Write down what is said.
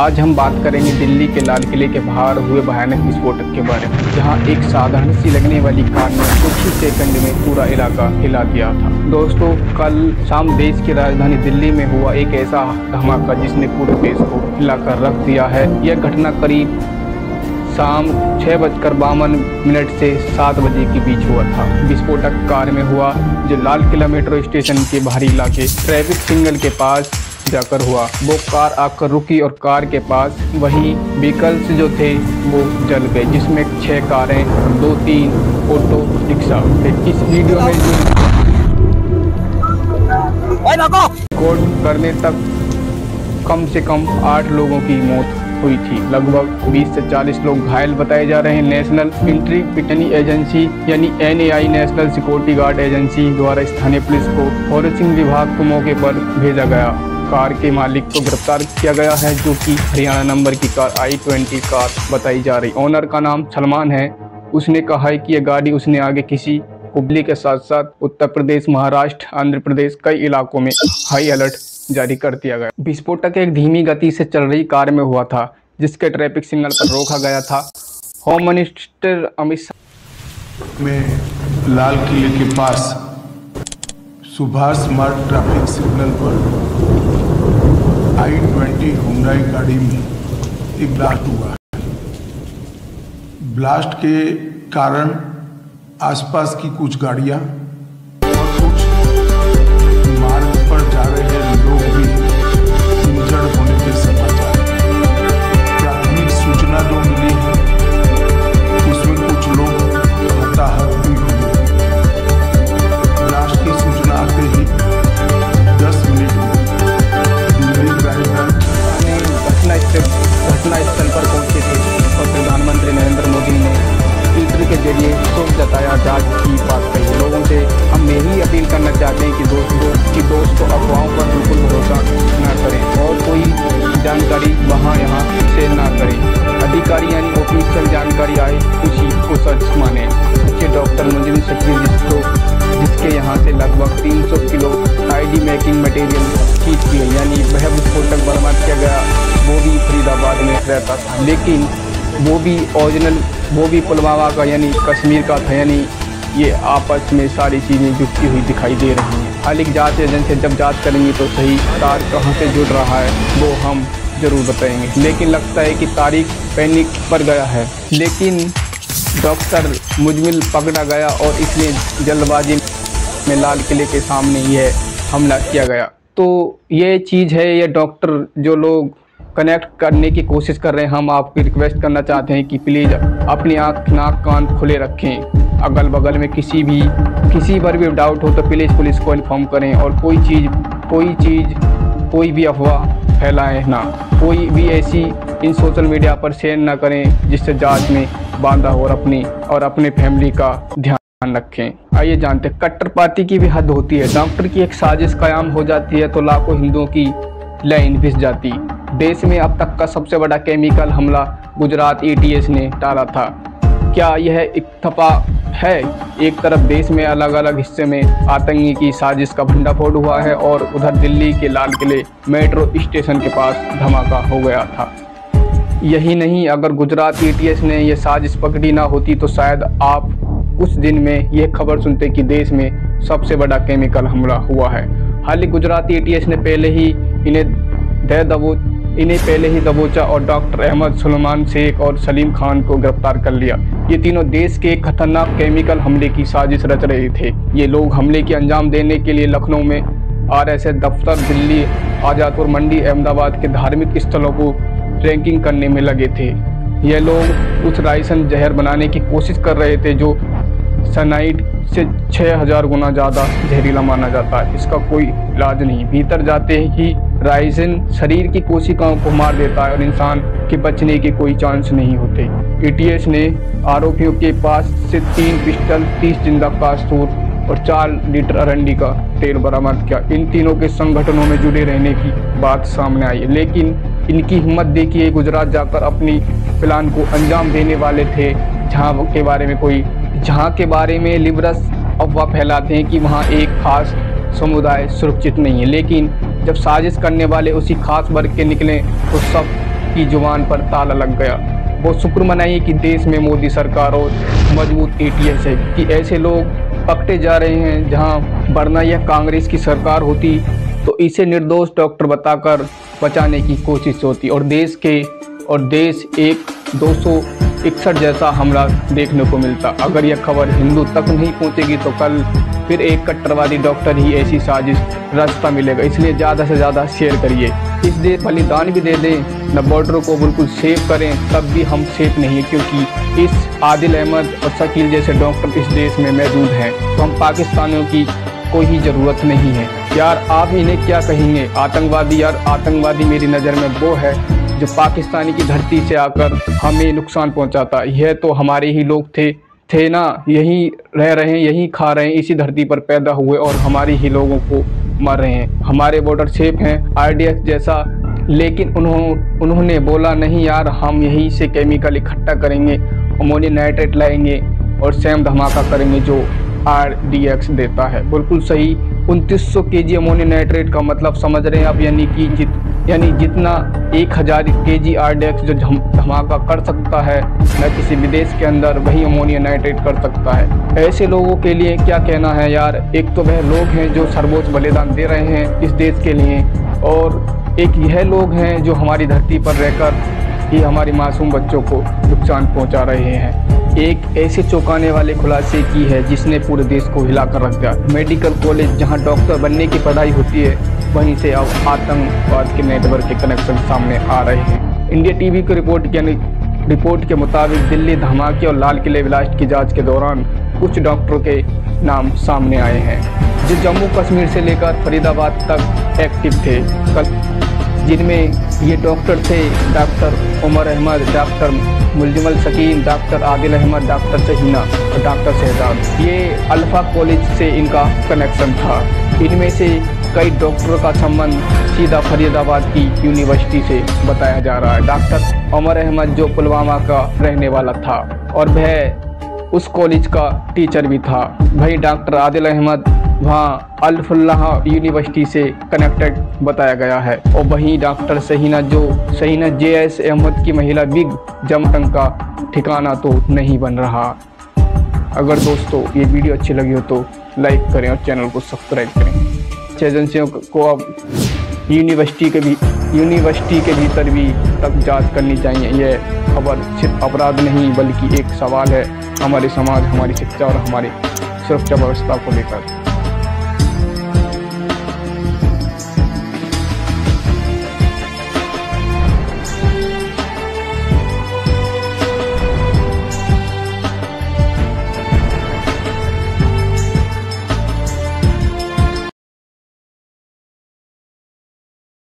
आज हम बात करेंगे दिल्ली के लाल किले के बाहर हुए भयानक विस्फोटक के बारे में, जहां एक साधारण सी लगने वाली कार ने कुछ ही सेकंड में पूरा इलाका हिला दिया था। दोस्तों, कल शाम देश की राजधानी दिल्ली में हुआ एक ऐसा धमाका जिसने पूरे देश को हिलाकर रख दिया है। यह घटना करीब शाम 6:52 से 7 बजे के बीच हुआ था। विस्फोटक कार में हुआ, जो लाल किला मेट्रो स्टेशन के बाहरी इलाके ट्रैफिक सिग्नल के पास जाकर हुआ। वो कार आकर रुकी और कार के पास वही व्हीकल्स जो थे वो जल गए, जिसमें 6 कारें और 2-3 ऑटो रिक्शा थे। इस वीडियो में रिकॉर्ड करने तक कम से कम 8 लोगों की मौत हुई थी। लगभग 20 से 40 लोग घायल बताए जा रहे हैं। नेशनल इंट्री पिटनी एजेंसी यानी NAI national security guard agency द्वारा स्थानीय पुलिस को फॉरेंसिक विभाग को मौके पर भेजा गया। कार के मालिक को गिरफ्तार किया गया है, जो कि हरियाणा नंबर की कार I-20 कार बताई जा रही। ओनर का नाम सलमान है। उसने कहा है कि यह गाड़ी उसने आगे किसी हुबली के साथ साथ उत्तर प्रदेश, महाराष्ट्र, आंध्र प्रदेश कई इलाकों में हाई अलर्ट जारी कर दिया गया। विस्फोटक एक धीमी गति से चल रही कार में हुआ था, जिसके ट्रैफिक सिग्नल पर रोका गया था। होम मिनिस्टर अमित शाह में लाल किले के पास सुभाष मार्ग ट्रैफिक सिग्नल पर I-20 हुंडई गाड़ी में एक ब्लास्ट हुआ। ब्लास्ट के कारण आसपास की कुछ गाड़ियां और कुछ मार्ग पर जा रहे लोग भी इंजर्ड होने के समाचार। प्राथमिक सूचना जो मिली है उसमें कुछ लोग हताहत भी हुए। ब्लास्ट की सूचना आते ही 10 मिनट में घटना स्थल पर पहुंचे थे और प्रधानमंत्री नरेंद्र मोदी ने ट्विटर के जरिए शोक जताया, जांच की बात कही। लोगों से हम यही अपील करना चाहते हैं कि दोस्तों अफवाहों पर बिल्कुल भरोसा न करें और कोई जानकारी वहाँ यहाँ शेयर ना करें। अधिकारी यानी ऑफिशियल जानकारी आए उसी को सच माने। अच्छे डॉक्टर मुंजिम शकील जिसके यहाँ से लगभग 300 किलो ID मेकिंग मटेरियल खींच किए, यानी वह विस्फोटक बरामद किया गया। वो भी फरीदाबाद में रहता था, लेकिन वो भी ओरिजिनल, वो भी पुलवामा का यानी कश्मीर का था। यानी ये आपस में सारी चीज़ें जुड़ती हुई दिखाई दे रही हैं। हालांकि जांच एजेंसी जब जांच करेंगी तो सही तार कहाँ से जुड़ रहा है वो हम ज़रूर बताएंगे। लेकिन लगता है कि तारीख पैनिक पर गया है, लेकिन डॉक्टर मुजमिल पकड़ा गया और इसलिए जल्दबाजी में लाल किले के सामने यह हमला किया गया। तो ये चीज़ है, ये डॉक्टर जो लोग कनेक्ट करने की कोशिश कर रहे हैं, हम आपकी रिक्वेस्ट करना चाहते हैं कि प्लीज़ अपनी आँख नाक कान खुले रखें। अगल बगल में किसी पर भी डाउट हो तो प्लीज़ पुलिस को इन्फॉर्म करें और कोई भी अफवाह फैलाएं ना, कोई भी ऐसी इन सोशल मीडिया पर शेयर ना करें जिससे जांच में बाधा हो और अपने फैमिली का ध्यान रखें। आइए जानते हैं, कट्टरपंथी की भी हद होती है। डॉक्टर की एक साजिश कायम हो जाती है तो लाखों हिंदुओं की लाइन फिस जाती। देश में अब तक का सबसे बड़ा केमिकल हमला गुजरात ATS ने टाला था। क्या यह इत्तफा है? एक तरफ देश में अलग अलग हिस्से में आतंकी की साजिश का भंडाफोड़ हुआ है और उधर दिल्ली के लाल किले मेट्रो स्टेशन के पास धमाका हो गया था। यही नहीं, अगर गुजरात ATS ने यह साजिश पकड़ी ना होती तो शायद आप उस दिन में यह खबर सुनते कि देश में सबसे बड़ा केमिकल हमला हुआ है। हालांकि गुजरात ATS ने पहले ही इन्हें पहले ही दबोचा और डॉक्टर अहमद सुलेमान शेख और सलीम खान को गिरफ्तार कर लिया। ये तीनों देश के एक खतरनाक केमिकल हमले की साजिश रच रहे थे। ये लोग हमले की अंजाम देने के लिए लखनऊ में RSS दफ्तर, दिल्ली, आज़ादपुर मंडी, अहमदाबाद के धार्मिक स्थलों को रैंकिंग करने में लगे थे। ये लोग उस राइसन जहर बनाने की कोशिश कर रहे थे जो साइनाइड से 6000 गुना ज़्यादा जहरीला माना जाता है। इसका कोई इलाज नहीं। भीतर जाते ही राइसन शरीर की कोशिकाओं को मार देता है और इंसान के बचने के कोई चांस नहीं होते। ATS ने आरोपियों के पास से 3 पिस्टल, 30 जिंदा कारतूस और 4 लीटर अरंडी का तेल बरामद किया। इन तीनों के संगठनों में जुड़े रहने की बात सामने आई, लेकिन इनकी हिम्मत देखिए, गुजरात जाकर अपनी प्लान को अंजाम देने वाले थे, जहाँ के बारे में लिबरस अफवाह फैलाते हैं कि वहाँ एक खास समुदाय सुरक्षित नहीं है। लेकिन जब साजिश करने वाले उसी खास वर्ग के निकले तो सब की जुबान पर ताला लग गया। वो शुक्र मनाइए कि देश में मोदी सरकार और मजबूत एटीएस है कि ऐसे लोग पकड़े जा रहे हैं, जहां वरना यह कांग्रेस की सरकार होती तो इसे निर्दोष डॉक्टर बताकर बचाने की कोशिश होती और देश एक 261 जैसा हमला देखने को मिलता। अगर यह खबर हिंदू तक नहीं पहुंचेगी तो कल फिर एक कट्टरवादी डॉक्टर ही ऐसी साजिश रास्ता मिलेगा। इसलिए ज़्यादा से ज़्यादा शेयर करिए। इस देश बलिदान भी दे दें, न बॉर्डर को बिल्कुल सेफ करें, तब भी हम सेफ नहीं है, क्योंकि इस आदिल अहमद और शकील जैसे डॉक्टर इस देश में मौजूद हैं। तो हम पाकिस्तानियों की कोई ज़रूरत नहीं है। यार आप इन्हें क्या कहेंगे, आतंकवादी? यार आतंकवादी मेरी नज़र में वो है जो पाकिस्तानी की धरती से आकर हमें नुकसान पहुंचाता। यह तो हमारे ही लोग थे ना, यहीं रह रहे हैं, यहीं खा रहे हैं, इसी धरती पर पैदा हुए और हमारे ही लोगों को मार रहे हैं। हमारे बॉर्डर सेफ हैं RDX जैसा, लेकिन उन्होंने बोला नहीं यार, हम यहीं से केमिकल इकट्ठा करेंगे, अमोनियम नाइट्रेट लाएंगे और सेम धमाका करेंगे जो RDX देता है। बिल्कुल सही। 2900 kg अमोनियम नाइट्रेट का मतलब समझ रहे हैं आप, यानी जितना 1000 kg RDX जो धमाका कर सकता है न किसी विदेश के अंदर, वही अमोनियम नाइट्रेट कर सकता है। ऐसे लोगों के लिए क्या कहना है यार। एक तो वह लोग हैं जो सर्वोच्च बलिदान दे रहे हैं इस देश के लिए, और एक यह लोग हैं जो हमारी धरती पर रहकर ही हमारे मासूम बच्चों को नुकसान पहुंचा रहे हैं। एक ऐसे चौंकाने वाले खुलासे की है जिसने पूरे देश को हिला कर रख दिया। मेडिकल कॉलेज जहां डॉक्टर बनने की पढ़ाई होती है, वहीं से अब आतंकवाद के नेटवर्क के कनेक्शन सामने आ रहे हैं। इंडिया टीवी की रिपोर्ट के मुताबिक दिल्ली धमाके और लाल किले ब्लास्ट की जांच के दौरान कुछ डॉक्टरों के नाम सामने आए हैं जो जम्मू कश्मीर से लेकर फरीदाबाद तक एक्टिव थे, जिनमें ये डॉक्टर थे doctor Umar Ahmad, doctor Muzammil Shakeel, doctor Adil Ahmad, doctor Shaheena और डॉक्टर शहजाद। ये अल्फा कॉलेज से इनका कनेक्शन था। इनमें से कई डॉक्टरों का संबंध सीधा फरीदाबाद की यूनिवर्सिटी से बताया जा रहा है। डॉक्टर उमर अहमद जो पुलवामा का रहने वाला था और वह उस कॉलेज का टीचर भी था। वही डॉक्टर आदिल अहमद वहाँ अल-फलाह यूनिवर्सिटी से कनेक्टेड बताया गया है। और वहीं डॉक्टर शहीना JS अहमद की महिला बिग जमटंग का ठिकाना तो नहीं बन रहा। अगर दोस्तों ये वीडियो अच्छी लगी हो तो लाइक करें और चैनल को सब्सक्राइब करें। एजेंसियों को अब यूनिवर्सिटी के भीतर भी तक जांच करनी चाहिए। यह खबर सिर्फ अपराध नहीं बल्कि एक सवाल है हमारे समाज, हमारी शिक्षा और हमारी सुरक्षा व्यवस्था को लेकर।